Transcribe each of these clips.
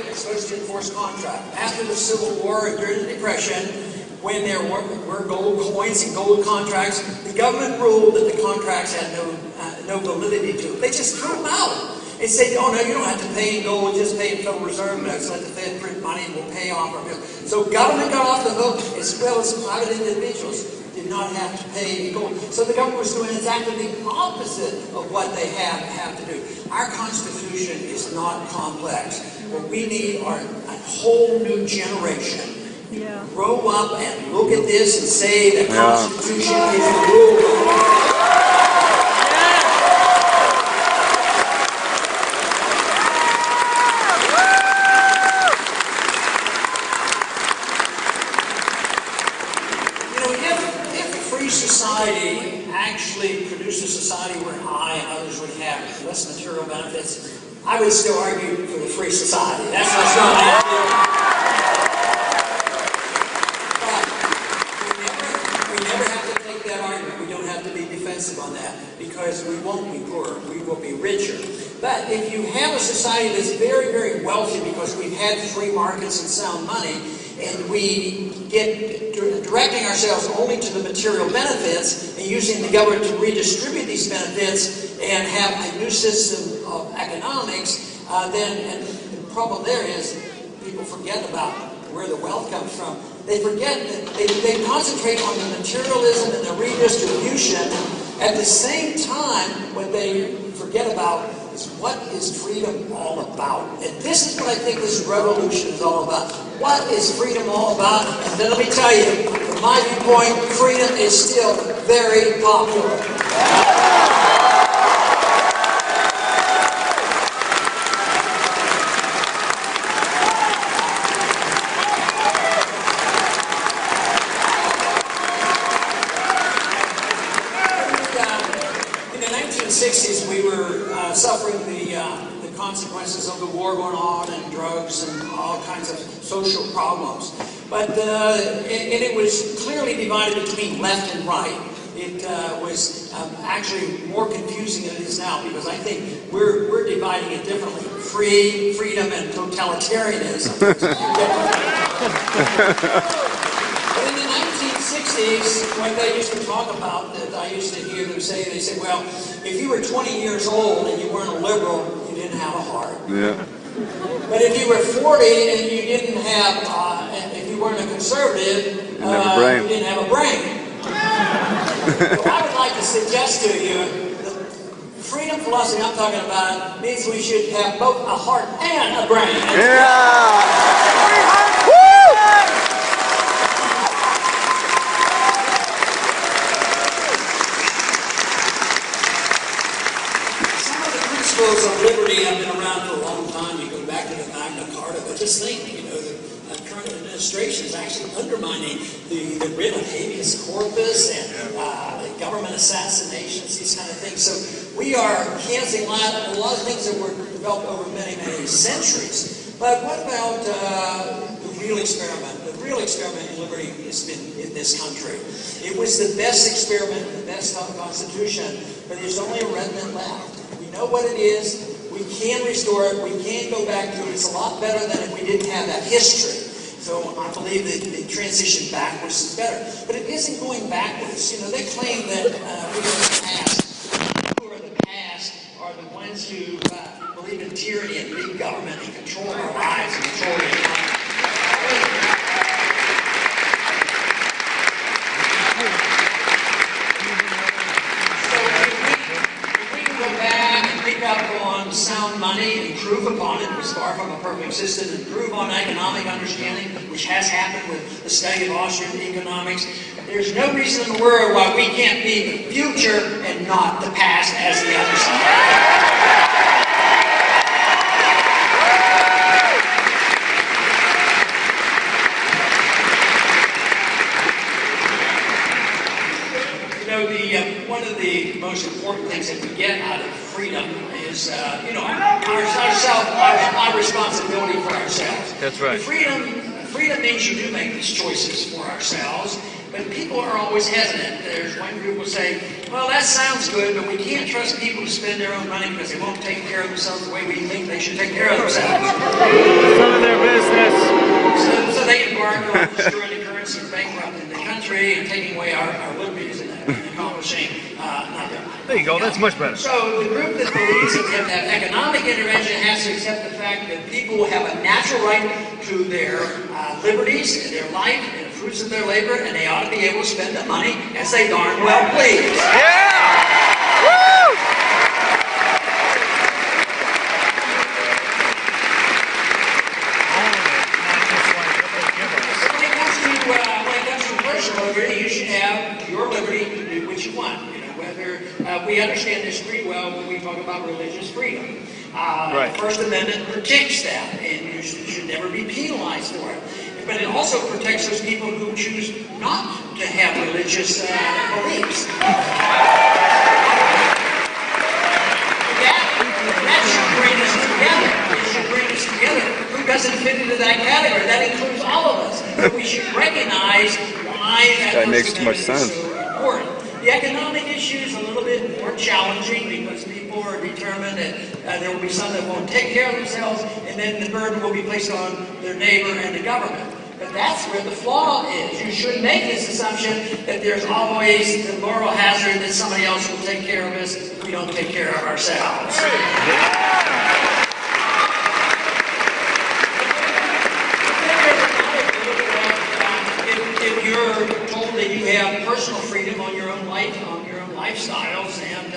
is supposed to enforce contract. After the Civil War and during the Depression, when there were gold coins and gold contracts, the government ruled that the contracts had no validity to them. They just threw them out. They said, oh no, you don't have to pay in gold, just pay in Federal Reserve notes, let the Fed print money and we'll pay off our bills. So government got off the hook, as well as private individuals did not have to pay in gold. So the government was doing exactly the opposite of what they have to do. Our Constitution is not complex. What we need are a whole new generation. Yeah. Grow up and look at this and say the Constitution is the rule of law. Society actually produced a society where I and others would have less material benefits, I would still argue for the free society. That's not still how I feel. But we never have to take that argument. We don't have to be defensive on that because we won't be poorer. We will be richer. But if you have a society that's very, very wealthy because we've had free markets and sound money, and we get directing ourselves only to the material benefits and using the government to redistribute these benefits and have a new system of economics, then the problem there is people forget about where the wealth comes from. They forget that they concentrate on the materialism and the redistribution. At the same time, what they forget about is what is freedom all about. And this is what I think this revolution is all about. What is freedom all about? And then let me tell you, from my viewpoint, freedom is still very popular. In the 1960s, we were suffering the consequences of the war going on and drugs and all kinds of social problems. But it was clearly divided between left and right. It was actually more confusing than it is now because I think we're dividing it differently. Freedom and totalitarianism. But in the 1960s, what they used to talk about, that I used to hear them say, they said, well, if you were 20 years old and you weren't a liberal, you didn't have a heart. Yeah. But if you were 40 and you didn't have, if you weren't a conservative, you didn't have a brain. So I would like to suggest to you, the freedom philosophy I'm talking about means we should have both a heart and a brain. Yeah! Principles of liberty have been around for a long time. You go back to the Magna Carta, but just think, the current administration is actually undermining the writ of habeas corpus and government assassinations, these kind of things. So we are canceling a lot of things that were developed over many, many centuries. But what about the real experiment? The real experiment in liberty has been in this country. It was the best experiment, the best constitution, but there's only a remnant left. We know what it is. We can restore it. We can go back to it. It's a lot better than if we didn't have that history. So I believe that the transition backwards is better. But it isn't going backwards. They claim that we are the past. Who are the past are the ones who believe in tyranny and big government and control our lives and control the economy. On sound money and improve upon it, was far from a perfect system, improve on economic understanding, which has happened with the study of Austrian economics. There's no reason in the world why we can't be the future and not the past as the other side. One of the most important things that we get out of freedom is, our responsibility for ourselves. That's right. Freedom means you do make these choices for ourselves, but people are always hesitant. There's one group will say, well, that sounds good, but we can't trust people to spend their own money because they won't take care of themselves the way we think they should take care of themselves. working on destroying the currency and bankrupting the country and taking away our liberties and accomplishing nothing. There you go, that's much better. So the group that believes that we have to have economic intervention has to accept the fact that people will have a natural right to their liberties and their life and the fruits of their labor, and they ought to be able to spend the money as they darn well please. Yeah! Woo! When it comes to personal liberty, you should have your liberty to do what you want. Whether we understand this pretty well when we talk about religious freedom. Right. The First Amendment protects that, and you should never be penalized for it. But it also protects those people who choose not to have religious beliefs. That should bring us together. It should bring us together. Who doesn't fit into that category? That includes all of us. But we should recognize why that makes too much sense. is so important. The economic issue is a little bit more challenging because people are determined that there will be some that won't take care of themselves, and then the burden will be placed on their neighbor and the government. But that's where the flaw is. You shouldn't make this assumption that there's always the moral hazard that somebody else will take care of us if we don't take care of ourselves. If you're told that you have personal freedom on your own life, on your own lifestyles, and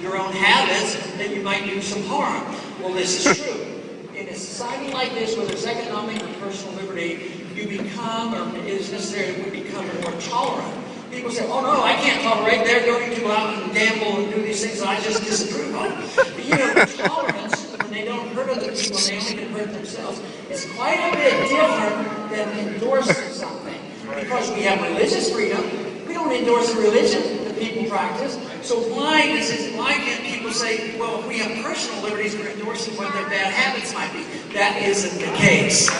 your own habits, then you might do some harm. Well, this is true. In a society like this, whether it's economic or personal liberty, you become, or it is necessary to become more tolerant. People say, oh no, I can't tolerate, they're going to go out and gamble and do these things that I just disapprove of. But tolerance, when they don't hurt other people, they only can hurt themselves, is quite a bit different than endorsing something. Because we have religious freedom, we don't endorse the religion that people practice. So why can't people say, well, if we have personal liberties, we're endorsing what their bad habits might be? That isn't the case.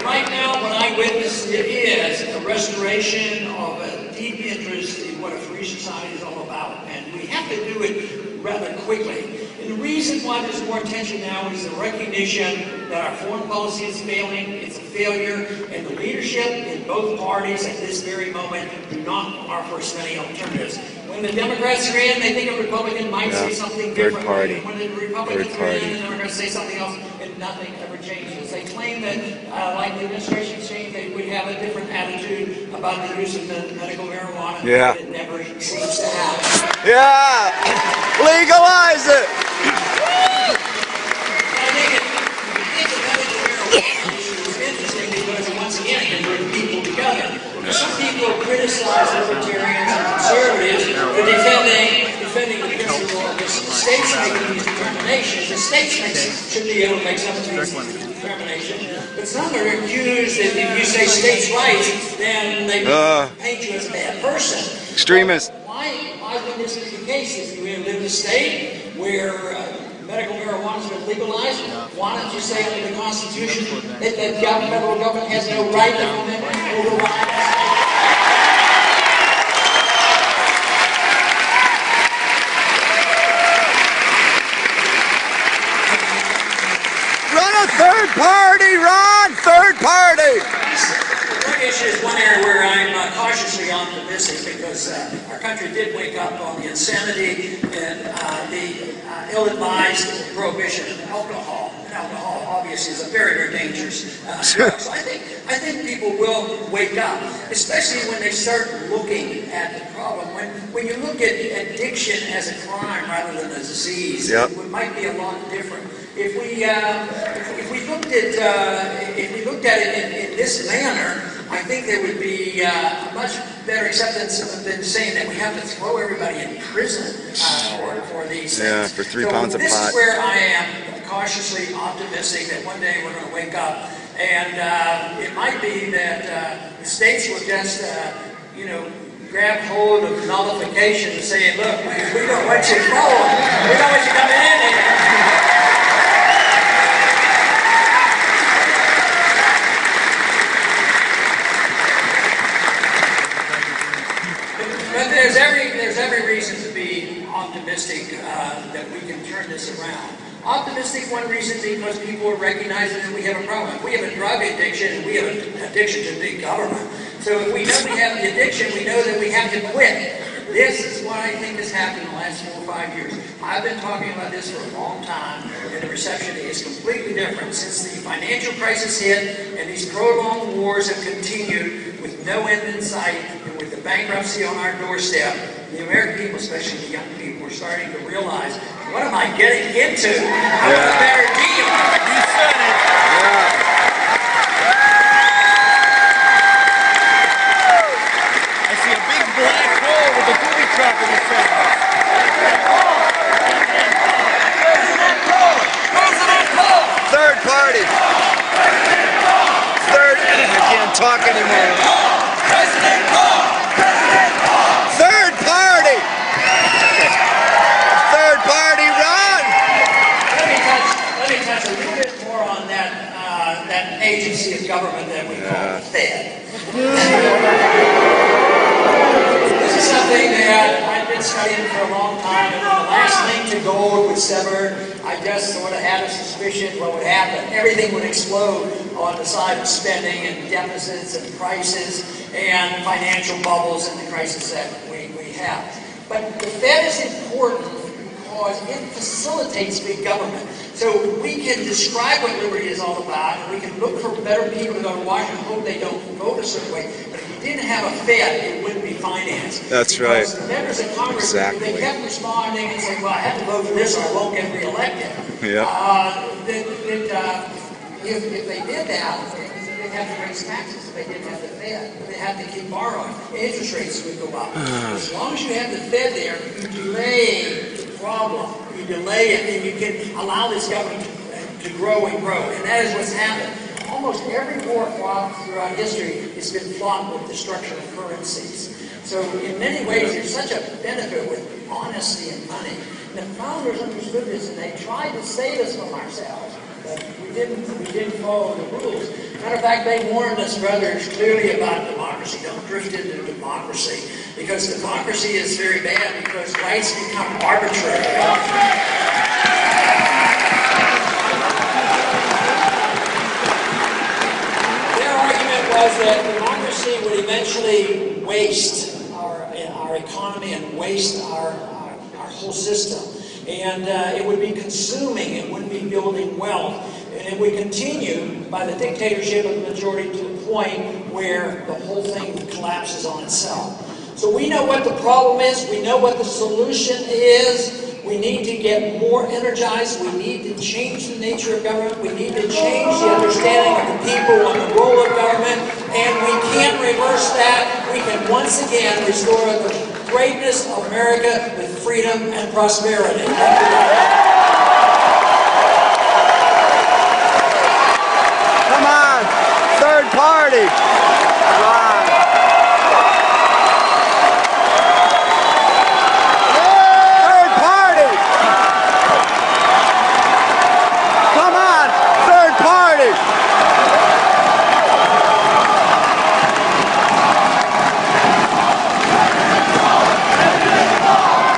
Right now, what I witness is a restoration of a deep interest in what a free society is all about. And we have to do it rather quickly. And the reason why there's more attention now is the recognition that our foreign policy is failing, it's a failure, and the leadership in both parties at this very moment do not offer us many alternatives. When the Democrats are in, they think a Republican might say something different. When the Republicans are in, the Democrats say something else, and nothing ever changes. They claim that, like the administration changed, they would have a different attitude about the use of medical marijuana. Yeah. It never seems to happen. Yeah! Legalize it! I think the medical marijuana issue is interesting because, once again, it can bring people together. Some people criticize libertarians and conservatives for defending the principle of the states making these determinations. The states should be able to make some of these determinations. But some are accused that if you say states' rights, then they paint you as a bad person. Extremists. Why would this be the case? If you live in a state where medical marijuana has been legalized, why don't you say under the Constitution that the federal government has no right to override? Run a third party, Ron! Third party! The drug issue is one area where I'm cautiously optimistic because our country did wake up on the insanity and the ill-advised prohibition of alcohol. And alcohol, obviously, is a very, very dangerous drug. So I think people will wake up, especially when they start looking at the problem. When you look at addiction as a crime rather than a disease, it might be a lot different. If we looked at it in this manner, I think there would be a much better acceptance than saying that we have to throw everybody in prison for these things. Yeah, for 3 pounds of pot. This is where I am cautiously optimistic that one day we're going to wake up, and it might be that the states will just, grab hold of nullification and say, look, we don't want you going. We don't want you coming in here. there's every reason to be optimistic that we can turn this around. Optimistic, one reason, because people are recognizing that we have a problem. We have a drug addiction, and we have an addiction to big government. So if we know we have the addiction, we know that we have to quit. This is what I think has happened in the last 4 or 5 years. I've been talking about this for a long time, and the reception is completely different. Since the financial crisis hit, and these prolonged wars have continued with no end in sight, and with the bankruptcy on our doorstep, the American people, especially the young people, are starting to realize, what am I getting into? I want a better deal. You said it. Yeah. I see a big black hole with a booby trap in the center. Third party. Third. I can't talk anymore. Third party. Third party, Ron. Let me touch a little bit more on that agency of government that we call the Fed. This is something that I've been studying for a long time, and when the last link to gold was severed, I just sort of had a suspicion what would happen. Everything would explode on the side of spending and deficits and prices and financial bubbles and the crisis that we have. But the Fed is important because it facilitates big government. So we can describe what liberty is all about, and we can look for better people to go to Washington and hope they don't vote a certain way. But if you didn't have a Fed, it wouldn't be financed. That's right. The members of Congress, Exactly. they kept responding and saying, well, I have to vote for this or I won't get reelected. Yeah. If they did that, they'd have to raise taxes if they didn't have the Fed. They'd have to keep borrowing. Interest rates would go up. As long as you have the Fed there, you delay the problem. You delay it, and you can allow this government to grow and grow. And that is what's happened. Almost every war throughout history has been fought with destruction of currencies. So in many ways, there's such a benefit with honesty and money. And the founders understood this, and they tried to save us from ourselves. But we didn't follow the rules. Matter of fact, they warned us rather clearly about democracy. Don't drift into democracy, because democracy is very bad because rights become arbitrary. Their argument was that democracy would eventually waste our economy and waste our whole system. And it would be consuming, it wouldn't be building wealth. And it would continue by the dictatorship of the majority to the point where the whole thing collapses on itself. So we know what the problem is, we know what the solution is. We need to get more energized, we need to change the nature of government, we need to change the understanding of the people and the role of government, and we can't reverse that. We can once again restore the greatness of America with freedom and prosperity. Come on. Third party. Ron. Third party. Come on. Third party.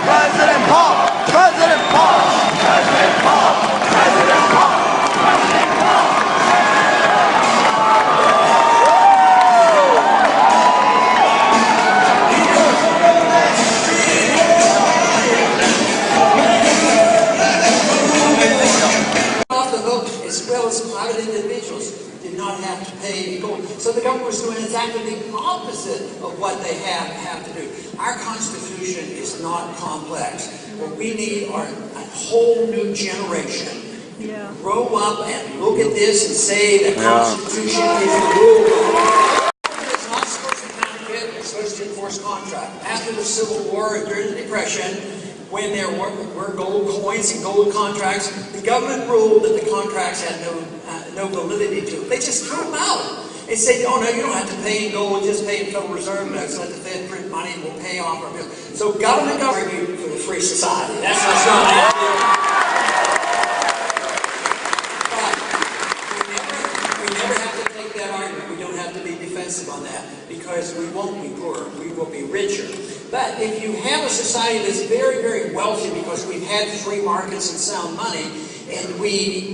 President Paul. President Paul. President Paul. President Paul. President Paul. As well as private individuals did not have to pay gold. So the government was doing exactly the opposite of what they have to do. Our Constitution is not complex. What we need are a whole new generation. Grow up and look at this and say the Constitution is the rule of law. It's not supposed to counterfeit, it's supposed to enforce contract. After the Civil War and during the Depression, when there were gold coins and gold contracts, the government ruled that the contracts had no validity to them. They just threw them out. They said, oh no, you don't have to pay in gold, just pay in Federal Reserve notes. Let the Fed print money and we'll pay off our bills. So government argued for the free society. That's what's going to happen. But we never have to take that argument. We don't have to be defensive on that. Because because we won't be poor, we will be richer. But if you have a society that's very, very wealthy because we've had free markets and sound money, and we...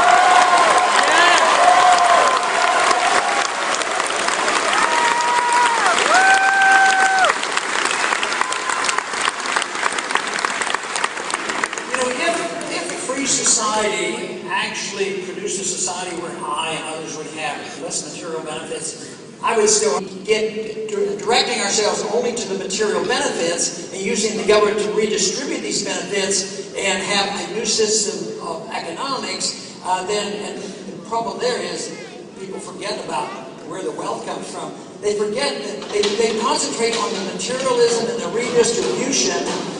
society actually produced a society where I and others would have less material benefits, I would still get directing ourselves only to the material benefits and using the government to redistribute these benefits and have a new system of economics. And the problem there is people forget about where the wealth comes from. They forget that they concentrate on the materialism and the redistribution